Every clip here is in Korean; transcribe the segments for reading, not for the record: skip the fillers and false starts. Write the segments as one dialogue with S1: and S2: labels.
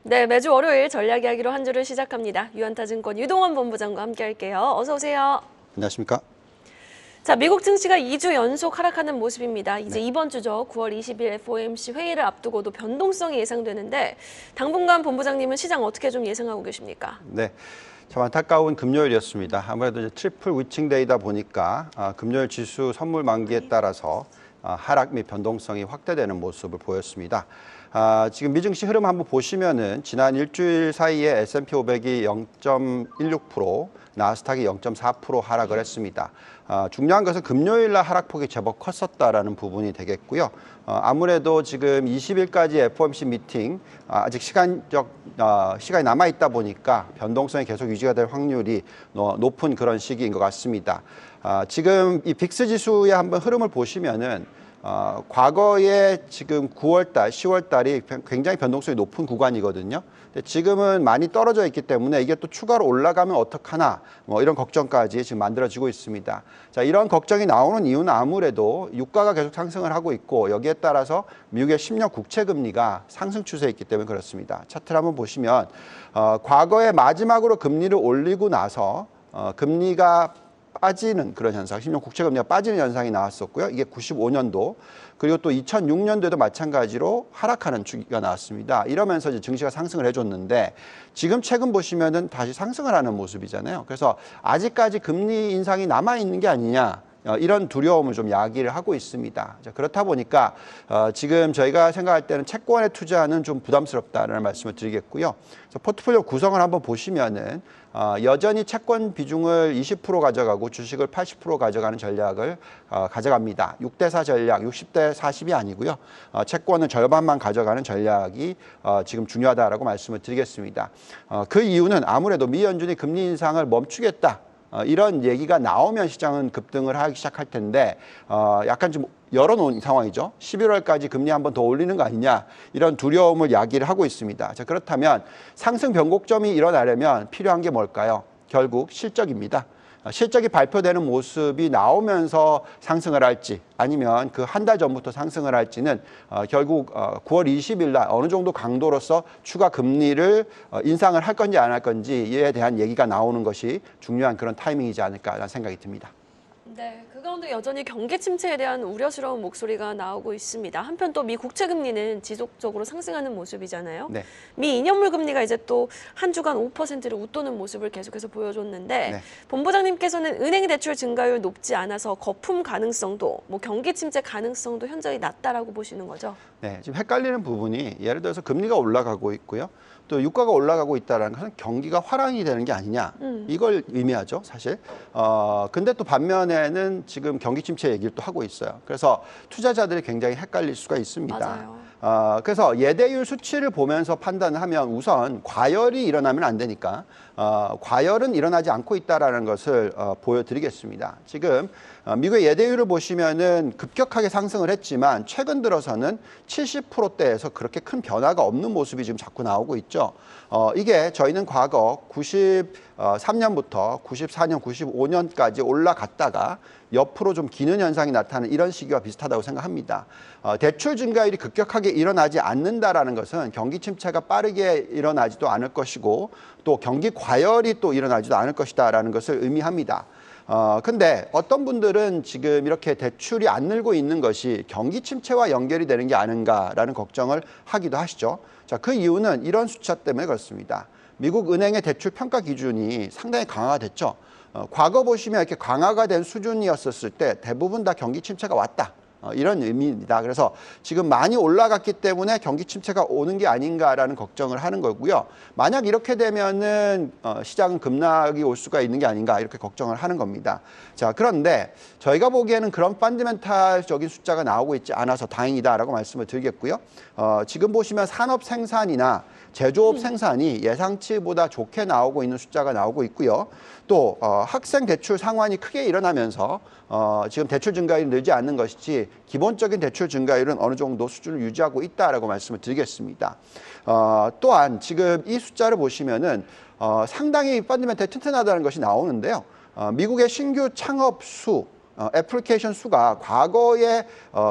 S1: 네, 매주 월요일 전략 이야기로 한 주를 시작합니다. 유한타증권 유동원 본부장과 함께 할게요. 어서 오세요.
S2: 안녕하십니까?
S1: 자, 미국 증시가 2주 연속 하락하는 모습입니다. 이제
S2: 네.
S1: 이번 주죠. 9월 20일 FOMC 회의를 앞두고도 변동성이 예상되는데 당분간 본부장님은 시장 어떻게 좀 예상하고 계십니까?
S2: 네. 참 안타까운 금요일이었습니다. 아무래도 이제 트리플 위칭데이다 보니까 금요일 지수 선물 만기에 따라서 하락 및 변동성이 확대되는 모습을 보였습니다. 지금 미증시 흐름 한번 보시면은 지난 일주일 사이에 S&P 500이 0.16%, 나스닥이 0.4% 하락을 했습니다. 중요한 것은 금요일 날 하락폭이 제법 컸었다라는 부분이 되겠고요. 아무래도 지금 20일까지 FOMC 미팅 아직 시간이 남아 있다 보니까 변동성이 계속 유지가 될 확률이 높은 그런 시기인 것 같습니다. 지금 이 빅스 지수의 한번 흐름을 보시면은 과거에 지금 9월달, 10월달이 굉장히 변동성이 높은 구간이거든요. 근데 지금은 많이 떨어져 있기 때문에 이게 또 추가로 올라가면 어떡하나 뭐 이런 걱정까지 지금 만들어지고 있습니다. 자, 이런 걱정이 나오는 이유는 아무래도 유가가 계속 상승을 하고 있고 여기에 따라서 미국의 10년 국채 금리가 상승 추세에 있기 때문에 그렇습니다. 차트를 한번 보시면 과거에 마지막으로 금리를 올리고 나서 금리가 빠지는 그런 현상, 10년 국채 금리가 빠지는 현상이 나왔었고요. 이게 95년도 그리고 또 2006년도에도 마찬가지로 하락하는 주기가 나왔습니다. 이러면서 이제 증시가 상승을 해줬는데 지금 최근 보시면은 다시 상승을 하는 모습이잖아요. 그래서 아직까지 금리 인상이 남아 있는 게 아니냐. 이런 두려움을 좀 야기를 하고 있습니다. 그렇다 보니까 지금 저희가 생각할 때는 채권에 투자는 좀 부담스럽다는 말씀을 드리겠고요. 그래서 포트폴리오 구성을 한번 보시면은 여전히 채권 비중을 20% 가져가고 주식을 80% 가져가는 전략을 가져갑니다. 6대4 전략, 60대 40이 아니고요. 채권은 절반만 가져가는 전략이 지금 중요하다라고 말씀을 드리겠습니다. 그 이유는 아무래도 미 연준이 금리 인상을 멈추겠다. 이런 얘기가 나오면 시장은 급등을 하기 시작할 텐데 약간 좀 열어놓은 상황이죠. 11월까지 금리 한 번 더 올리는 거 아니냐 이런 두려움을 야기를 하고 있습니다. 자, 그렇다면 상승 변곡점이 일어나려면 필요한 게 뭘까요? 결국 실적입니다. 실적이 발표되는 모습이 나오면서 상승을 할지 아니면 그 한 달 전부터 상승을 할지는 결국 9월 20일 날 어느 정도 강도로서 추가 금리를 인상을 할 건지 안 할 건지에 대한 얘기가 나오는 것이 중요한 그런 타이밍이지 않을까라는 생각이 듭니다.
S1: 네, 그 가운데 여전히 경기 침체에 대한 우려스러운 목소리가 나오고 있습니다. 한편 또 미 국채 금리는 지속적으로 상승하는 모습이잖아요.
S2: 네.
S1: 미 2년물 금리가 이제 또 한 주간 5%를 웃도는 모습을 계속해서 보여줬는데
S2: 네.
S1: 본부장님께서는 은행 대출 증가율 높지 않아서 거품 가능성도 뭐 경기 침체 가능성도 현저히 낮다라고 보시는 거죠?
S2: 네, 지금 헷갈리는 부분이 예를 들어서 금리가 올라가고 있고요. 또 유가가 올라가고 있다는 것은 경기가 화랑이 되는 게 아니냐 이걸 의미하죠, 사실. 근데 또 반면에는 지금 경기 침체 얘기를 또 하고 있어요. 그래서 투자자들이 굉장히 헷갈릴 수가 있습니다.
S1: 맞아요.
S2: 그래서 예대율 수치를 보면서 판단을 하면 우선 과열이 일어나면 안 되니까 과열은 일어나지 않고 있다라는 것을 보여드리겠습니다. 지금 미국의 예대율을 보시면은 급격하게 상승을 했지만 최근 들어서는 70%대에서 그렇게 큰 변화가 없는 모습이 지금 자꾸 나오고 있죠. 이게 저희는 과거 93년부터 94년, 95년까지 올라갔다가 옆으로 좀 기는 현상이 나타나는 이런 시기와 비슷하다고 생각합니다. 대출 증가율이 급격하게 일어나지 않는다라는 것은 경기 침체가 빠르게 일어나지도 않을 것이고 또 경기 과열이 또 일어나지도 않을 것이다라는 것을 의미합니다. 근데 어떤 분들은 지금 이렇게 대출이 안 늘고 있는 것이 경기 침체와 연결이 되는 게 아닌가라는 걱정을 하기도 하시죠. 자, 그 이유는 이런 숫자 때문에 그렇습니다. 미국 은행의 대출 평가 기준이 상당히 강화가 됐죠. 과거 보시면 이렇게 강화가 된 수준이었을 때 대부분 다 경기 침체가 왔다. 이런 의미입니다. 그래서 지금 많이 올라갔기 때문에 경기 침체가 오는 게 아닌가라는 걱정을 하는 거고요. 만약 이렇게 되면은 시장은 급락이 올 수가 있는 게 아닌가 이렇게 걱정을 하는 겁니다. 자, 그런데 저희가 보기에는 그런 펀더멘탈적인 숫자가 나오고 있지 않아서 다행이다라고 말씀을 드리겠고요. 지금 보시면 산업 생산이나 제조업 생산이 예상치보다 좋게 나오고 있는 숫자가 나오고 있고요. 또 학생 대출 상환이 크게 일어나면서 지금 대출 증가율이 늘지 않는 것이지 기본적인 대출 증가율은 어느 정도 수준을 유지하고 있다라고 말씀을 드리겠습니다. 또한 지금 이 숫자를 보시면은 상당히 펀더멘탈이 튼튼하다는 것이 나오는데요. 미국의 신규 창업 수 애플리케이션 수가 과거에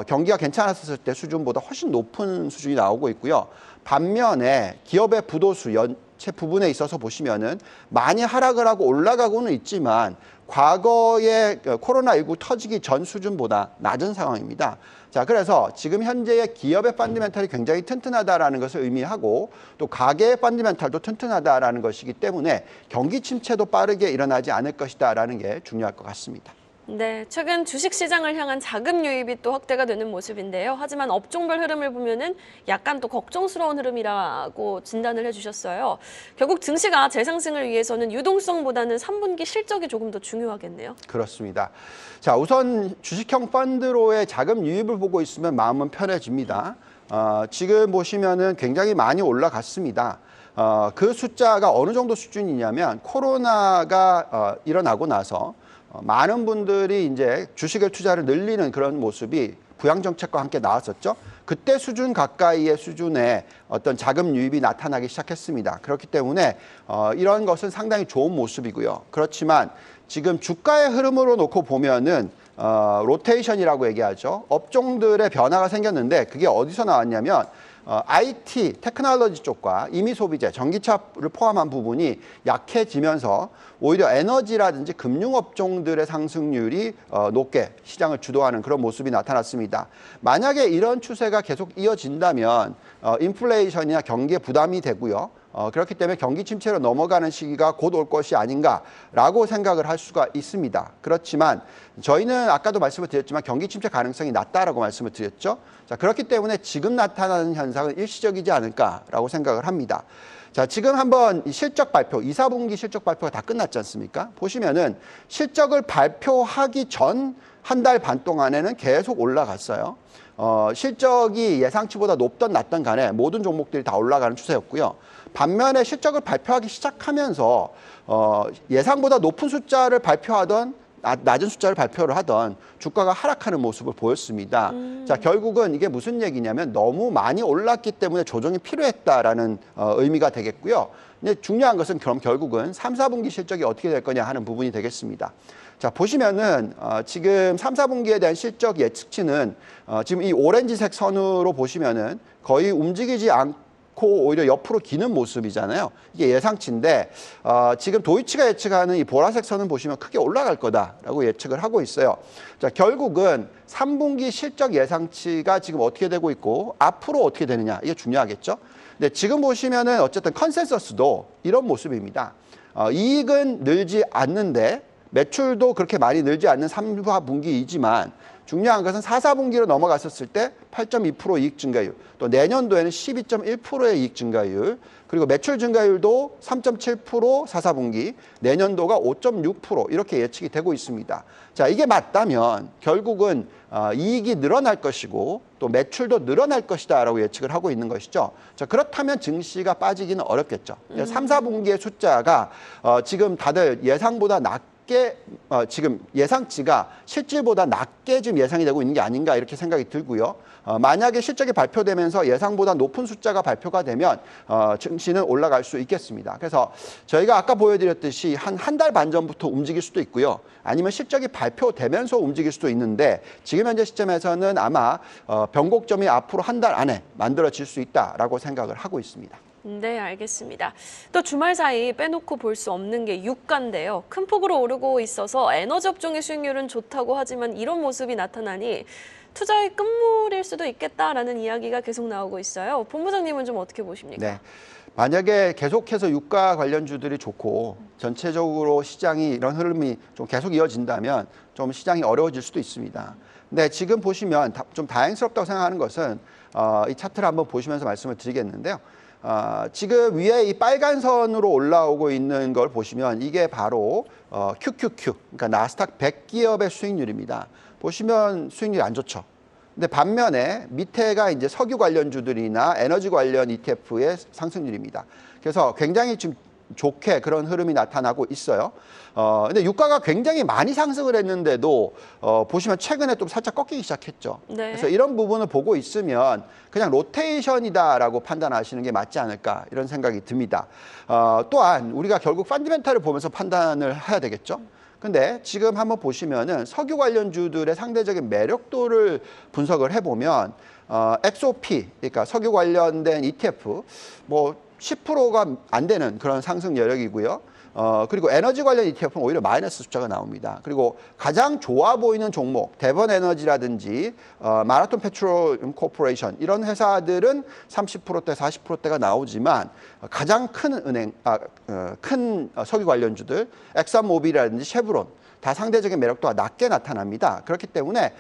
S2: 경기가 괜찮았을 때 수준보다 훨씬 높은 수준이 나오고 있고요. 반면에 기업의 부도수 연체 부분에 있어서 보시면은 많이 하락을 하고 올라가고는 있지만 과거에 코로나19 터지기 전 수준보다 낮은 상황입니다. 자, 그래서 지금 현재의 기업의 펀더멘탈이 굉장히 튼튼하다라는 것을 의미하고 또 가계의 펀더멘탈도 튼튼하다라는 것이기 때문에 경기 침체도 빠르게 일어나지 않을 것이다라는 게 중요할 것 같습니다.
S1: 네, 최근 주식시장을 향한 자금 유입이 또 확대가 되는 모습인데요. 하지만 업종별 흐름을 보면은 약간 또 걱정스러운 흐름이라고 진단을 해주셨어요. 결국 증시가 재상승을 위해서는 유동성보다는 3분기 실적이 조금 더 중요하겠네요.
S2: 그렇습니다. 자, 우선 주식형 펀드로의 자금 유입을 보고 있으면 마음은 편해집니다. 지금 보시면은 굉장히 많이 올라갔습니다. 그 숫자가 어느 정도 수준이냐면 코로나가 일어나고 나서 많은 분들이 이제 주식을 투자를 늘리는 그런 모습이 부양정책과 함께 나왔었죠. 그때 수준 가까이의 수준의 어떤 자금 유입이 나타나기 시작했습니다. 그렇기 때문에 이런 것은 상당히 좋은 모습이고요. 그렇지만 지금 주가의 흐름으로 놓고 보면은 로테이션이라고 얘기하죠. 업종들의 변화가 생겼는데 그게 어디서 나왔냐면 IT, 테크놀로지 쪽과 임의 소비재, 전기차를 포함한 부분이 약해지면서 오히려 에너지라든지 금융업종들의 상승률이 높게 시장을 주도하는 그런 모습이 나타났습니다. 만약에 이런 추세가 계속 이어진다면 인플레이션이나 경기에 부담이 되고요. 그렇기 때문에 경기 침체로 넘어가는 시기가 곧 올 것이 아닌가라고 생각을 할 수가 있습니다. 그렇지만 저희는 아까도 말씀을 드렸지만 경기 침체 가능성이 낮다라고 말씀을 드렸죠. 자, 그렇기 때문에 지금 나타나는 현상은 일시적이지 않을까라고 생각을 합니다. 자, 지금 한번 실적 발표, 2, 4분기 실적 발표가 다 끝났지 않습니까? 보시면은 실적을 발표하기 전 한 달 반 동안에는 계속 올라갔어요. 실적이 예상치보다 높던 낮던 간에 모든 종목들이 다 올라가는 추세였고요. 반면에 실적을 발표하기 시작하면서 예상보다 높은 숫자를 발표하던 낮은 숫자를 발표를 하던 주가가 하락하는 모습을 보였습니다. 자, 결국은 이게 무슨 얘기냐면 너무 많이 올랐기 때문에 조정이 필요했다라는 의미가 되겠고요. 근데 중요한 것은 그럼 결국은 3, 4분기 실적이 어떻게 될 거냐 하는 부분이 되겠습니다. 자, 보시면은 지금 3, 4분기에 대한 실적 예측치는 지금 이 오렌지색 선으로 보시면은 거의 움직이지 않고 오히려 옆으로 기는 모습이잖아요. 이게 예상치인데 지금 도이치가 예측하는 이 보라색 선은 보시면 크게 올라갈 거다라고 예측을 하고 있어요. 자, 결국은 3분기 실적 예상치가 지금 어떻게 되고 있고 앞으로 어떻게 되느냐 이게 중요하겠죠. 근데 지금 보시면은 어쨌든 컨센서스도 이런 모습입니다. 이익은 늘지 않는데 매출도 그렇게 많이 늘지 않는 3, 4분기이지만 중요한 것은 4, 4분기로 넘어갔었을 때 8.2% 이익 증가율, 또 내년도에는 12.1%의 이익 증가율, 그리고 매출 증가율도 3.7% 4, 4분기, 내년도가 5.6% 이렇게 예측이 되고 있습니다. 자, 이게 맞다면 결국은 이익이 늘어날 것이고 또 매출도 늘어날 것이다라고 예측을 하고 있는 것이죠. 자, 그렇다면 증시가 빠지기는 어렵겠죠. 3, 4분기의 숫자가 지금 다들 예상보다 지금 예상치가 실질보다 낮게 지금 예상이 되고 있는 게 아닌가 이렇게 생각이 들고요. 만약에 실적이 발표되면서 예상보다 높은 숫자가 발표가 되면 증시는 올라갈 수 있겠습니다. 그래서 저희가 아까 보여드렸듯이 한 달 반 전부터 움직일 수도 있고요. 아니면 실적이 발표되면서 움직일 수도 있는데 지금 현재 시점에서는 아마 변곡점이 앞으로 한 달 안에 만들어질 수 있다라고 생각을 하고 있습니다.
S1: 네, 알겠습니다. 또 주말 사이 빼놓고 볼 수 없는 게 유가인데요. 큰 폭으로 오르고 있어서 에너지 업종의 수익률은 좋다고 하지만 이런 모습이 나타나니 투자의 끝물일 수도 있겠다라는 이야기가 계속 나오고 있어요. 본부장님은 좀 어떻게 보십니까?
S2: 네. 만약에 계속해서 유가 관련주들이 좋고 전체적으로 시장이 이런 흐름이 좀 계속 이어진다면 좀 시장이 어려워질 수도 있습니다. 근데 지금 보시면 좀 다행스럽다고 생각하는 것은 이 차트를 한번 보시면서 말씀을 드리겠는데요. 지금 위에 이 빨간 선으로 올라오고 있는 걸 보시면 이게 바로 QQQ, 그러니까 나스닥 100기업의 수익률입니다. 보시면 수익률이 안 좋죠. 근데 반면에 밑에가 이제 석유 관련주들이나 에너지 관련 ETF의 상승률입니다. 그래서 굉장히 좀 좋게 그런 흐름이 나타나고 있어요. 근데 유가가 굉장히 많이 상승을 했는데도 보시면 최근에 좀 살짝 꺾이기 시작했죠.
S1: 네.
S2: 그래서 이런 부분을 보고 있으면 그냥 로테이션이다라고 판단하시는 게 맞지 않을까 이런 생각이 듭니다. 또한 우리가 결국 펀더멘탈을 보면서 판단을 해야 되겠죠. 근데 지금 한번 보시면은 석유 관련주들의 상대적인 매력도를 분석을 해보면 XOP, 그러니까 석유 관련된 ETF, 뭐 10%가 안 되는 그런 상승 여력이고요. 그리고 에너지 관련 ETF는 오히려 마이너스 숫자가 나옵니다. 그리고 가장 좋아 보이는 종목, 대번 에너지라든지 마라톤 페트롤 코퍼레이션 이런 회사들은 30%대, 40%대가 나오지만 가장 큰 은행, 큰 석유 관련주들, 엑산모빌이라든지 쉐브론 다 상대적인 매력도가 낮게 나타납니다. 그렇기 때문에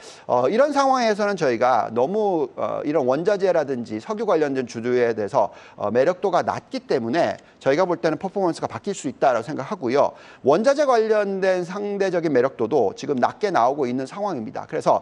S2: 이런 상황에서는 저희가 너무 이런 원자재라든지 석유 관련된 주주에 대해서 매력도가 낮기 때문에 저희가 볼 때는 퍼포먼스가 바뀔 수 있다고 생각하고요. 원자재 관련된 상대적인 매력도도 지금 낮게 나오고 있는 상황입니다. 그래서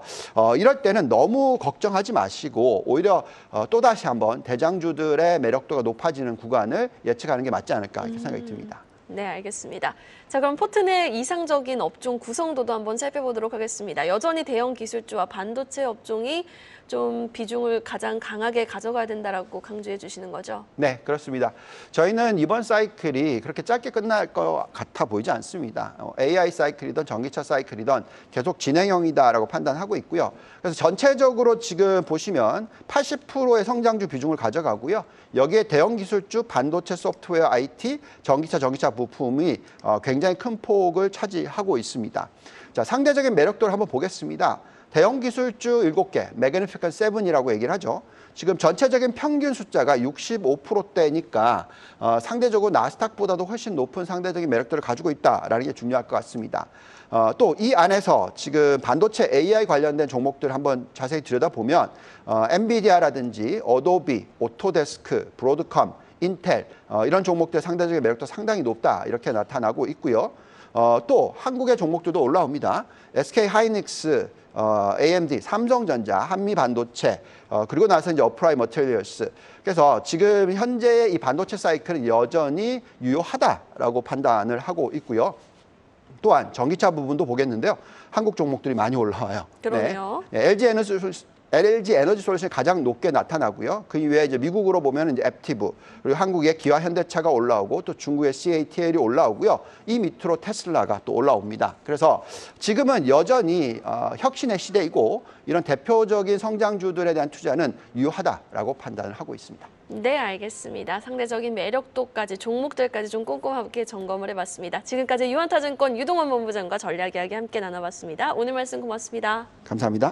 S2: 이럴 때는 너무 걱정하지 마시고 오히려 또다시 한번 대장주들의 매력도가 높아지는 구간을 예측하는 게 맞지 않을까 이렇게 생각이 듭니다.
S1: 네, 알겠습니다. 자, 그럼 포트의 이상적인 업종 구성도도 한번 살펴보도록 하겠습니다. 여전히 대형 기술주와 반도체 업종이 좀 비중을 가장 강하게 가져가야 된다라고 강조해 주시는 거죠?
S2: 네, 그렇습니다. 저희는 이번 사이클이 그렇게 짧게 끝날 것 같아 보이지 않습니다. AI 사이클이든 전기차 사이클이든 계속 진행형이다라고 판단하고 있고요. 그래서 전체적으로 지금 보시면 80%의 성장주 비중을 가져가고요. 여기에 대형 기술주, 반도체, 소프트웨어, IT, 전기차 부품이 굉장히 큰 폭을 차지하고 있습니다. 자, 상대적인 매력도를 한번 보겠습니다. 대형 기술주 7개, 매그니피컨 7이라고 얘기를 하죠. 지금 전체적인 평균 숫자가 65%대니까 상대적으로 나스닥보다도 훨씬 높은 상대적인 매력도를 가지고 있다라는 게 중요할 것 같습니다. 또 이 안에서 지금 반도체 AI 관련된 종목들 한번 자세히 들여다보면 엔비디아라든지 어도비, 오토데스크, 브로드컴, 인텔 이런 종목들 상대적인 매력도 상당히 높다 이렇게 나타나고 있고요. 또 한국의 종목들도 올라옵니다. SK 하이닉스, AMD, 삼성전자, 한미반도체, 그리고 나서 이제 어프라이 머티리얼스. 그래서 지금 현재의 이 반도체 사이클은 여전히 유효하다라고 판단을 하고 있고요. 또한 전기차 부분도 보겠는데요. 한국 종목들이 많이 올라와요.
S1: 그럼요.
S2: 네. LG 에너지 솔루션이 가장 높게 나타나고요. 그 이외에 이제 미국으로 보면 이제 앱티브, 그리고 한국의 기아 현대차가 올라오고 또 중국의 CATL이 올라오고요. 이 밑으로 테슬라가 또 올라옵니다. 그래서 지금은 여전히 혁신의 시대이고 이런 대표적인 성장주들에 대한 투자는 유효하다라고 판단을 하고 있습니다.
S1: 네, 알겠습니다. 상대적인 매력도까지 종목들까지 좀 꼼꼼하게 점검을 해봤습니다. 지금까지 유한타증권 유동원 본부장과 전략 이야기 함께 나눠봤습니다. 오늘 말씀 고맙습니다.
S2: 감사합니다.